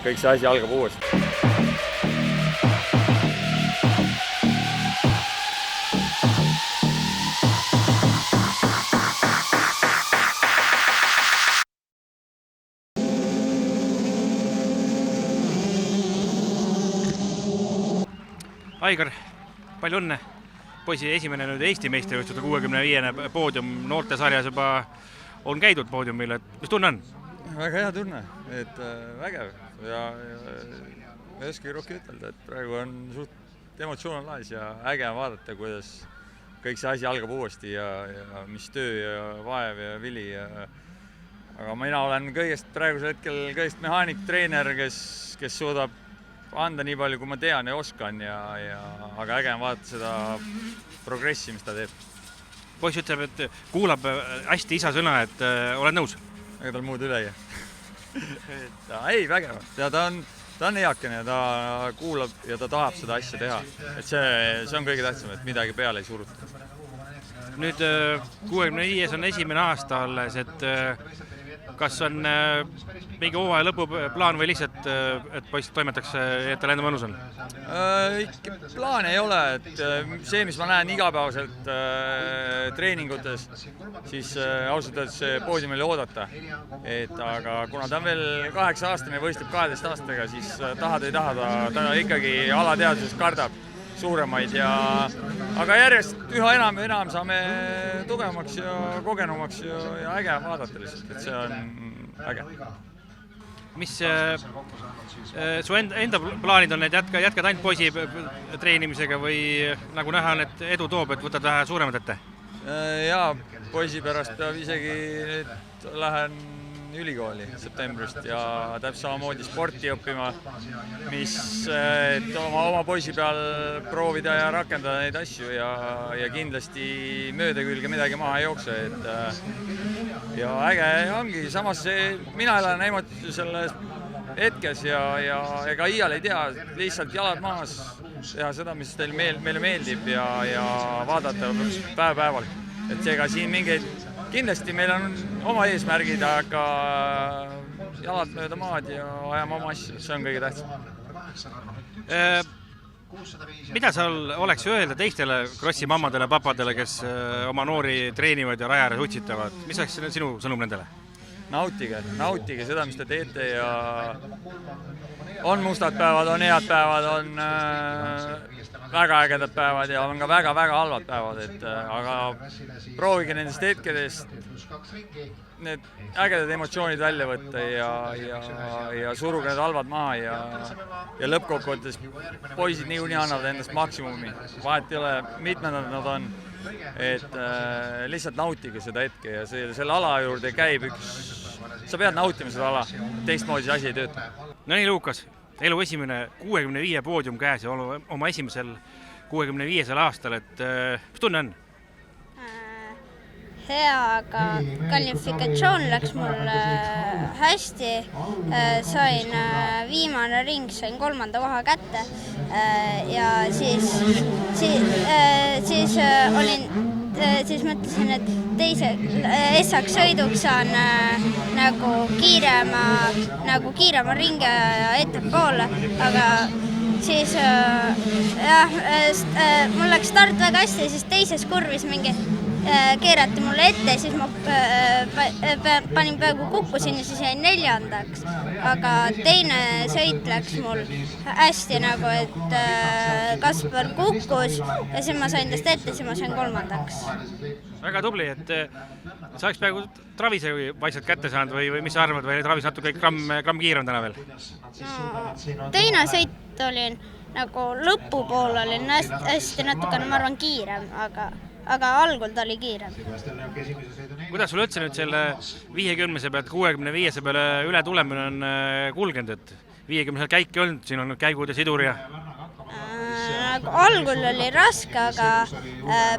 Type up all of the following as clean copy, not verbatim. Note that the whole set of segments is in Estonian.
kõik see asi algab uuesti. Aigar, palju õnne. Poisi esimene nüüd Eesti meistrivõistluste 65. poodium noortesarjas juba on käidud poodiumil. Mis tunne on? Väga hea tunne, et vägev ja ei oskagi rohkem ütelda, et praegu on suht emotsioon on laes ja äge on vaadata, kuidas kõik see asi algab uuesti ja mis töö ja vaev ja vili. Aga mina olen kõigest praegusel hetkel mehaanik, treener, kes suudab anda nii palju, kui ma tean ja oskan, aga äge on vaadata seda progressi, mis ta teeb. Poiss ütleb, et kuulab hästi isa sõna, et oled nõus? Ega tal muud üle ei, vägev. Ja ta on eakene ja ta kuulab ja ta tahab seda asja teha. Et see on kõige tähtsam, et midagi peale ei suruta. Nüüd 65 on esimene aasta alles, et kas on mingi hooaja lõpuplaan või lihtsalt, et poiss toimetaks, et tal enda mõnus on? Plaan ei ole, et see, mis ma näen igapäevaselt treeningutes, siis ausalt öeldes poodiumil oodata. Aga kuna ta on veel 8-aastane ja võistleb 12 aastaga, siis tahad ei taha, ta ikkagi alateadvuses kardab suuremaid aga järjest üha enam ja enam saame tugevamaks ja kogenumaks ja äge vaadata lihtsalt, et see on äge. Mis su enda plaanid on, et jätkad ainult poisi treenimisega või nagu näha on, et edu toob, et võtad vähe suuremad ette? Jaa, poisi pärast peab isegi lähen ülikooli septembrist ja täpselt samamoodi sporti õppima, mis oma poisi peal proovida ja rakendada neid asju ja kindlasti mööda külge midagi maha ei jookse. Ja äge ongi, samas mina elan selles hetkes ja ega iial ei tea, lihtsalt jalad maas, teha seda, mis meile meeldib ja vaadata päev-päeval. Et seega siin mingeid kindlasti meil on oma eesmärgid, aga jalad mööda maad ja ajame oma asju, see on kõige tähtsam. Mida seal oleks öelda teistele krossi mammadele, papadele, kes oma noori treenivad ja raja ääres utsitavad? Mis oleks sinu sõnum nendele? Nautige seda, mis te teete ja on mustad päevad, on head päevad, on väga ägedad päevad ja on ka väga-väga halvad päevad, aga proovige nendest hetkedest need ägedad emotsioonid välja võtta ja suruge need halvad maha ja lõppkokkuvõttes poisid niikuinii annavad endast maksimumi. Vahet ei ole, mitmendad nad on, et lihtsalt nautige seda hetke ja selle ala juurde käib sa pead nautima seda ala, teistmoodi see asi ei tööta. No nii, Lukas, elu esimene 65 poodium käes ja oma esimesel 65. aastal, et mis tunne on? Hea, aga kvalifikatsioon läks mul hästi, sain viimane ring, sain 3. koha kätte ja siis mõtlesin, et teiseks sõiduks saan nagu kiirema ringi ettepoole, aga siis mul läks start väga hästi ja siis teises kurvis mingi keerati mulle ette, siis ma panin peaaegu kukkusin ja siis jäin 4. Aga teine sõit läks mul hästi nagu, et Kaspar kukkus ja siis ma sain tast ette, siis ma sain 3. Väga tubli, et sa oleks peaaegu Travise vaikselt kätte saanud või mis sa arvad, või Travis natuke gramm kiirem täna veel? Teine sõit olin nagu lõpupool olin hästi natukene, ma arvan, kiirem, aga algul ta oli kiirem. Kuidas sul üldse nüüd selle 50 pealt 65 peale üle tulemine on kulgenud, et 50 käik ei olnud, siin on käigud ja sidur ja? Algul oli raske, aga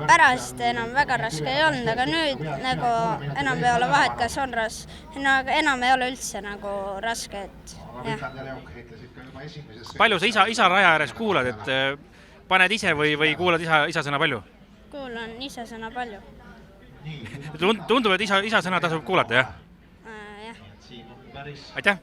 pärast enam väga raske ei olnud, aga nüüd nagu enam ei ole vahet, kas on enam ei ole üldse nagu raske, et jah. Palju sa isa raja ääres kuulad, et paned ise või kuulad isa sõna palju? Kuulan ise sõna palju. Tundub, et isa sõna tasub kuulata, jah? Jah. Aitäh!